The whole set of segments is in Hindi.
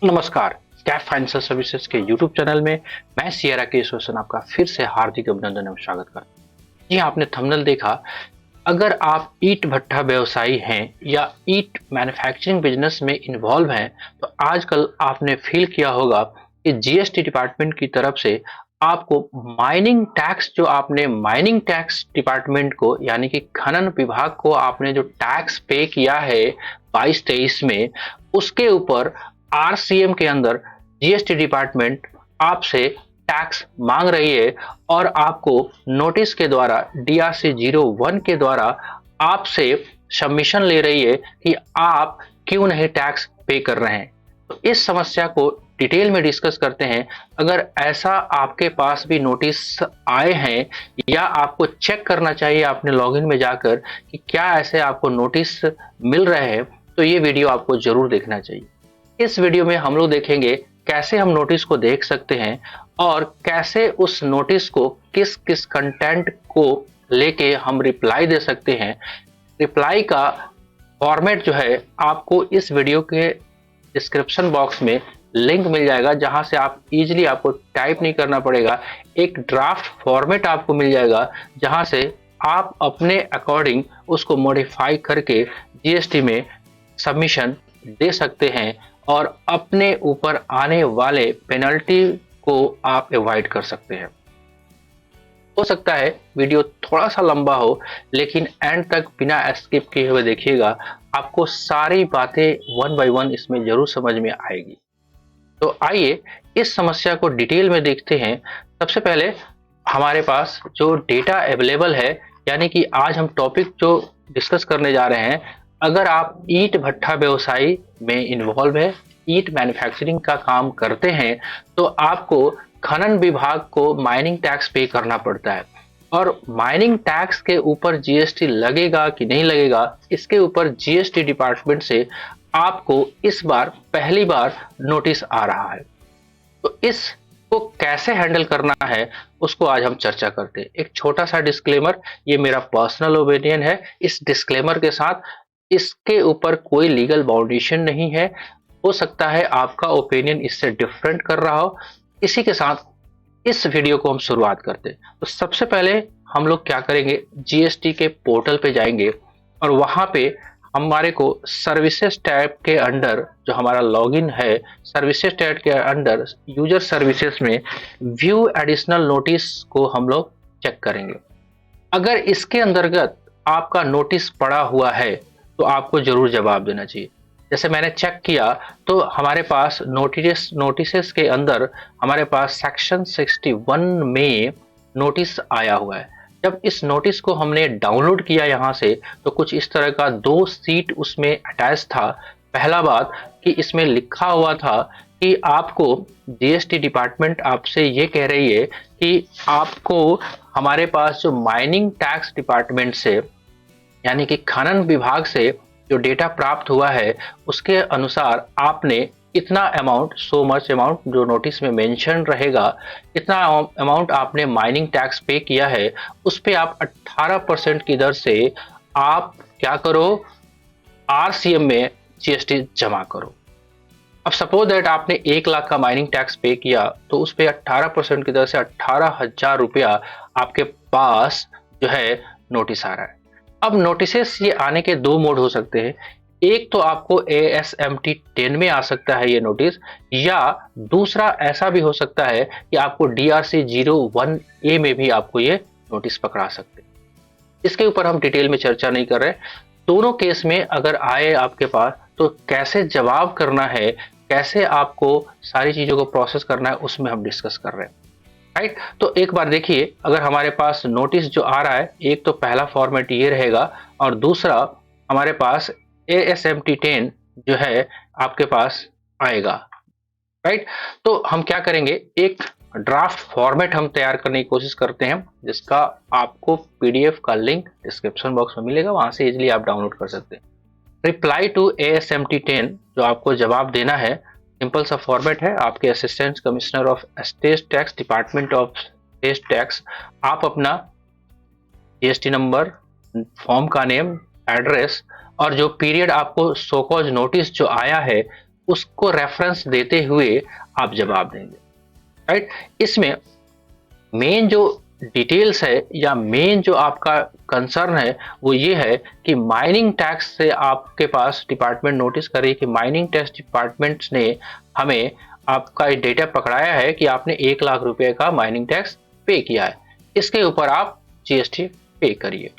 नमस्कार। कैफ फाइनेंशियल सर्विसेज के यूट्यूब चैनल में मैं सियरा के सोशन आपका फिर से हार्दिक अभिनंदन एवं स्वागत करता हूं। जी हाँ, आपने थंबनेल देखा। अगर आप ईंट भट्ठा व्यवसायी हैं या ईंट मैन्युफैक्चरिंग बिजनेस में इन्वॉल्व हैं तो आजकल आपने फील किया होगा कि जीएसटी डिपार्टमेंट की तरफ से आपको माइनिंग टैक्स, जो आपने माइनिंग टैक्स डिपार्टमेंट को यानी कि खनन विभाग को आपने जो टैक्स पे किया है 22-23 में, उसके ऊपर आरसीएम के अंदर जीएसटी डिपार्टमेंट आपसे टैक्स मांग रही है और आपको नोटिस के द्वारा डीआरसी 01 के द्वारा आपसे सबमिशन ले रही है कि आप क्यों नहीं टैक्स पे कर रहे हैं। तो इस समस्या को डिटेल में डिस्कस करते हैं। अगर ऐसा आपके पास भी नोटिस आए हैं या आपको चेक करना चाहिए आपने लॉगिन में जाकर कि क्या ऐसे आपको नोटिस मिल रहे हैं, तो ये वीडियो आपको जरूर देखना चाहिए। इस वीडियो में हम लोग देखेंगे कैसे हम नोटिस को देख सकते हैं और कैसे उस नोटिस को किस किस कंटेंट को लेके हम रिप्लाई दे सकते हैं। रिप्लाई का फॉर्मेट जो है आपको इस वीडियो के डिस्क्रिप्शन बॉक्स में लिंक मिल जाएगा, जहां से आप इजीली, आपको टाइप नहीं करना पड़ेगा, एक ड्राफ्ट फॉर्मेट आपको मिल जाएगा जहां से आप अपने अकॉर्डिंग उसको मॉडिफाई करके जीएसटी में सबमिशन दे सकते हैं और अपने ऊपर आने वाले पेनल्टी को आप अवॉइड कर सकते हैं। हो सकता है वीडियो थोड़ा सा लंबा हो, लेकिन एंड तक बिना स्किप किए हुए देखिएगा, आपको सारी बातें वन बाय वन इसमें जरूर समझ में आएगी। तो आइए इस समस्या को डिटेल में देखते हैं। सबसे पहले हमारे पास जो डेटा अवेलेबल है, यानी कि आज हम टॉपिक जो डिस्कस करने जा रहे हैं, अगर आप ईंट भट्ठा व्यवसाय में इन्वॉल्व है, ईंट मैन्युफैक्चरिंग का काम करते हैं, तो आपको खनन विभाग को माइनिंग टैक्स पे करना पड़ता है। और माइनिंग टैक्स के ऊपर जीएसटी लगेगा कि नहीं लगेगा, इसके ऊपर जीएसटी डिपार्टमेंट से आपको इस बार पहली बार नोटिस आ रहा है। तो इसको कैसे हैंडल करना है उसको आज हम चर्चा करते हैं। एक छोटा सा डिस्क्लेमर, ये मेरा पर्सनल ओपिनियन है। इस डिस्क्लेमर के साथ इसके ऊपर कोई लीगल बाउंडेशन नहीं है। हो सकता है आपका ओपिनियन इससे डिफरेंट कर रहा हो। इसी के साथ इस वीडियो को हम शुरुआत करते हैं। तो सबसे पहले हम लोग क्या करेंगे, जीएसटी के पोर्टल पे जाएंगे और वहां पे हमारे को सर्विसेज टैब के अंडर जो हमारा लॉगिन है, सर्विसेज टैब के अंडर यूजर सर्विसेज में व्यू एडिशनल नोटिस को हम लोग चेक करेंगे। अगर इसके अंतर्गत आपका नोटिस पड़ा हुआ है तो आपको जरूर जवाब देना चाहिए। जैसे मैंने चेक किया तो हमारे पास नोटिसेस के अंदर हमारे पास सेक्शन 61 में नोटिस आया हुआ है। जब इस नोटिस को हमने डाउनलोड किया यहाँ से, तो कुछ इस तरह का 2 सीट उसमें अटैच था। पहला बात कि इसमें लिखा हुआ था कि आपको जीएसटी डिपार्टमेंट आपसे ये कह रही है कि आपको हमारे पास जो माइनिंग टैक्स डिपार्टमेंट से यानी कि खनन विभाग से जो डेटा प्राप्त हुआ है, उसके अनुसार आपने इतना अमाउंट, सो मच अमाउंट जो नोटिस में मेंशन रहेगा, इतना अमाउंट आपने माइनिंग टैक्स पे किया है। उस पे आप 18% की दर से आप क्या करो, आरसीएम में जीएसटी जमा करो। अब सपोज दैट आपने 1 लाख का माइनिंग टैक्स पे किया, तो उस पे 18% की दर से 18,000 रुपया आपके पास जो है नोटिस आ रहा है। अब नोटिसेस ये आने के 2 मोड हो सकते हैं। एक तो आपको ASMT 10 में आ सकता है ये नोटिस, या दूसरा ऐसा भी हो सकता है कि आपको DRC 01A में भी आपको ये नोटिस पकड़ा सकते हैं। इसके ऊपर हम डिटेल में चर्चा नहीं कर रहे। दोनों केस में अगर आए आपके पास तो कैसे जवाब करना है, कैसे आपको सारी चीजों को प्रोसेस करना है, उसमें हम डिस्कस कर रहे हैं। राइट, तो एक बार देखिए, अगर हमारे पास नोटिस जो आ रहा है, एक तो पहला फॉर्मेट ये रहेगा और दूसरा हमारे पास ASMT 10 जो है आपके पास आएगा। राइट, तो हम क्या करेंगे, एक ड्राफ्ट फॉर्मेट हम तैयार करने की कोशिश करते हैं, जिसका आपको पीडीएफ का लिंक डिस्क्रिप्शन बॉक्स में मिलेगा, वहां से इजीली आप डाउनलोड कर सकते हैं। रिप्लाई टू ASMT 10 जो आपको जवाब देना है, सिंपल सा फॉर्मेट है। आपके assistant commissioner of state tax, department of state tax, आप अपना जीएसटी नंबर, फॉर्म का नेम, एड्रेस और जो पीरियड आपको सोकॉज नोटिस जो आया है उसको रेफरेंस देते हुए आप जवाब देंगे, राइट। इसमें मेन जो डिटेल्स है या मेन जो आपका कंसर्न है वो ये है कि माइनिंग टैक्स से आपके पास डिपार्टमेंट नोटिस करे कि माइनिंग टैक्स डिपार्टमेंट ने हमें आपका डेटा पकड़ाया है कि आपने 1 लाख रुपए का माइनिंग टैक्स पे किया है, इसके ऊपर आप जीएसटी पे करिए,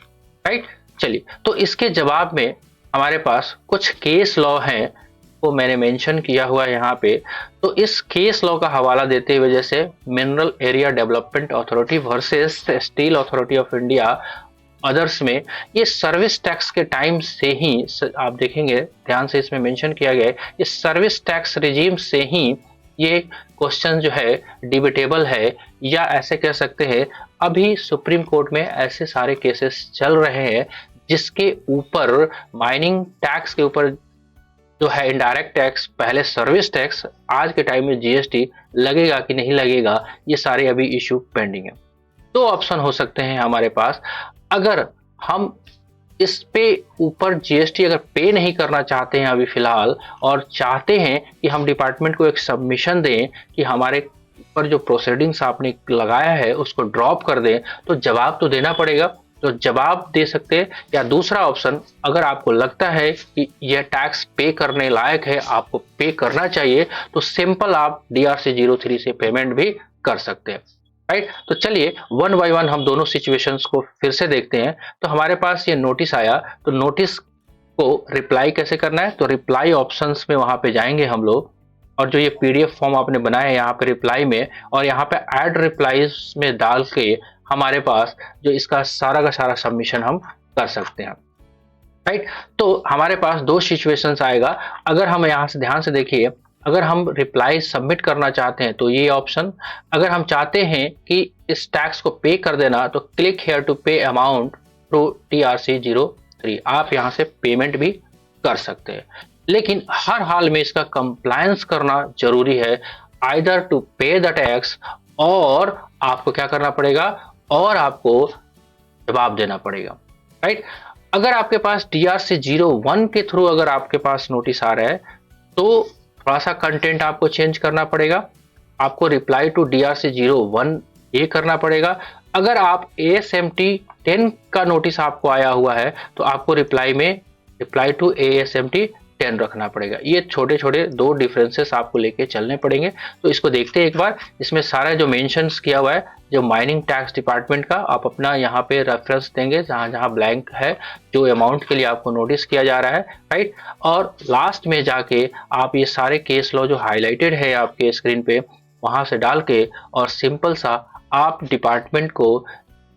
राइट। चलिए, तो इसके जवाब में हमारे पास कुछ केस लॉ हैं, वो मैंने मेंशन किया हुआ है यहाँ पे। तो इस केस लॉ का हवाला देते हुए, जैसे mineral area development authority versus steel authority of India others में, ये सर्विस टैक्स के टाइम से ही आप देखेंगे ध्यान से इसमें मेंशन किया गया है, ये सर्विस टैक्स रिजीम से ही ये क्वेश्चन जो है डिबेटेबल है, या ऐसे कह सकते हैं अभी सुप्रीम कोर्ट में ऐसे सारे केसेस चल रहे हैं जिसके ऊपर माइनिंग टैक्स के ऊपर जो है इनडायरेक्ट टैक्स, पहले सर्विस टैक्स, आज के टाइम में जीएसटी लगेगा कि नहीं लगेगा, ये सारे अभी इशू पेंडिंग है। दो ऑप्शन हो सकते हैं हमारे पास। अगर हम इस पे ऊपर जीएसटी अगर पे नहीं करना चाहते हैं अभी फिलहाल, और चाहते हैं कि हम डिपार्टमेंट को एक सबमिशन दें कि हमारे ऊपर जो प्रोसीडिंग्स आपने लगाया है उसको ड्रॉप कर दें, तो जवाब तो देना पड़ेगा, तो जवाब दे सकते हैं। या दूसरा ऑप्शन, अगर आपको लगता है कि यह टैक्स पे करने लायक है, आपको पे करना चाहिए, तो सिंपल आप DRC-03 से पेमेंट भी कर सकते हैं, राइट। तो चलिए वन बाय वन हम दोनों सिचुएशंस को फिर से देखते हैं। तो हमारे पास ये नोटिस आया, तो नोटिस को रिप्लाई कैसे करना है, तो रिप्लाई ऑप्शंस में वहां पे जाएंगे हम लोग, और जो ये पीडीएफ फॉर्म आपने बनाया है यहाँ पे रिप्लाई में, और यहाँ पे ऐड रिप्लाईज में डाल के हमारे पास जो इसका सारा का सारा सबमिशन हम कर सकते हैं, राइट। तो हमारे पास दो सिचुएशंस आएगा। अगर हम यहाँ से ध्यान से देखिए, अगर हम रिप्लाई सबमिट करना चाहते हैं तो ये ऑप्शन, अगर हम चाहते हैं कि इस टैक्स को पे कर देना, तो क्लिक हेयर टू पे अमाउंट थ्रू DRC-03, आप यहाँ से पेमेंट भी कर सकते हैं। लेकिन हर हाल में इसका कंप्लायंस करना जरूरी है, आइदर टू पे द टैक्स, और आपको क्या करना पड़ेगा, और आपको जवाब देना पड़ेगा, राइट। अगर आपके पास DRC-01 के थ्रू अगर आपके पास नोटिस आ रहा है, तो थोड़ा सा कंटेंट आपको चेंज करना पड़ेगा, आपको रिप्लाई टू DRC-01 ये करना पड़ेगा। अगर आप ASMT 10 का नोटिस आपको आया हुआ है, तो आपको रिप्लाई में रिप्लाई टू ASMT 10 रखना पड़ेगा। ये छोटे छोटे दो डिफरेंसेस आपको लेके चलने पड़ेंगे। तो इसको देखते हैं एक बार। इसमें सारा जो मेंशंस किया हुआ है, जो माइनिंग टैक्स डिपार्टमेंट का, आप अपना यहाँ पे रेफरेंस देंगे जहां जहां ब्लैंक है, जो अमाउंट के लिए आपको नोटिस किया जा रहा है, राइट। और लास्ट में जाके आप ये सारे केस लॉ जो हाईलाइटेड है आपके स्क्रीन पे, वहां से डाल के और सिंपल सा आप डिपार्टमेंट को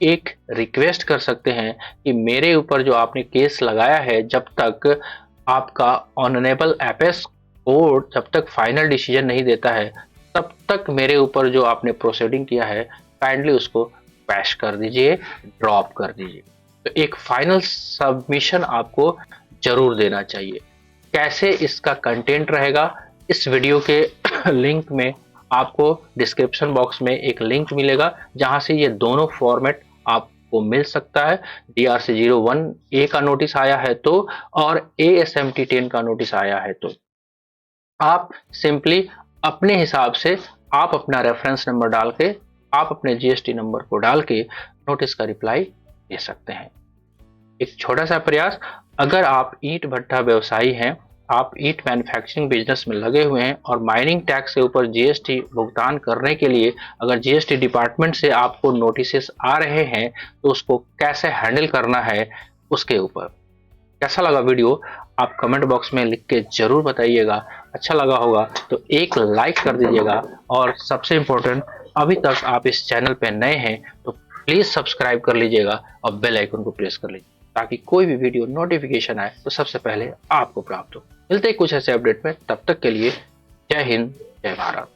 एक रिक्वेस्ट कर सकते हैं कि मेरे ऊपर जो आपने केस लगाया है, जब तक आपका ऑनरेबल एपेक्स कोर्ट जब तक फाइनल डिसीजन नहीं देता है, तब तक मेरे ऊपर जो आपने प्रोसीडिंग किया है, काइंडली उसको पैश कर दीजिए, ड्रॉप कर दीजिए। तो एक फाइनल सबमिशन आपको जरूर देना चाहिए। कैसे इसका कंटेंट रहेगा, इस वीडियो के लिंक में आपको डिस्क्रिप्शन बॉक्स में एक लिंक मिलेगा, जहां से ये दोनों फॉर्मेट आपको मिल सकता है। DRC-01A का नोटिस आया है तो, और ASMT 10 का नोटिस आया है तो, आप सिंपली अपने हिसाब से आप अपना रेफरेंस नंबर डाल के, आप अपने जीएसटी नंबर को डाल के नोटिस का रिप्लाई दे सकते हैं। एक छोटा सा प्रयास, अगर आप ईंट भट्ठा व्यवसायी हैं, आप ईंट मैन्युफैक्चरिंग बिजनेस में लगे हुए हैं, और माइनिंग टैक्स के ऊपर जीएसटी भुगतान करने के लिए अगर जीएसटी डिपार्टमेंट से आपको नोटिस आ रहे हैं, तो उसको कैसे हैंडल करना है, उसके ऊपर कैसा लगा वीडियो आप कमेंट बॉक्स में लिख के जरूर बताइएगा। अच्छा लगा होगा तो एक लाइक कर दीजिएगा, और सबसे इम्पोर्टेंट, अभी तक आप इस चैनल पे नए हैं तो प्लीज सब्सक्राइब कर लीजिएगा और बेल आइकन को प्रेस कर लीजिए, ताकि कोई भी वीडियो नोटिफिकेशन आए तो सबसे पहले आपको प्राप्त हो। मिलते हैं कुछ ऐसे अपडेट में, तब तक के लिए जय हिंद, जय भारत।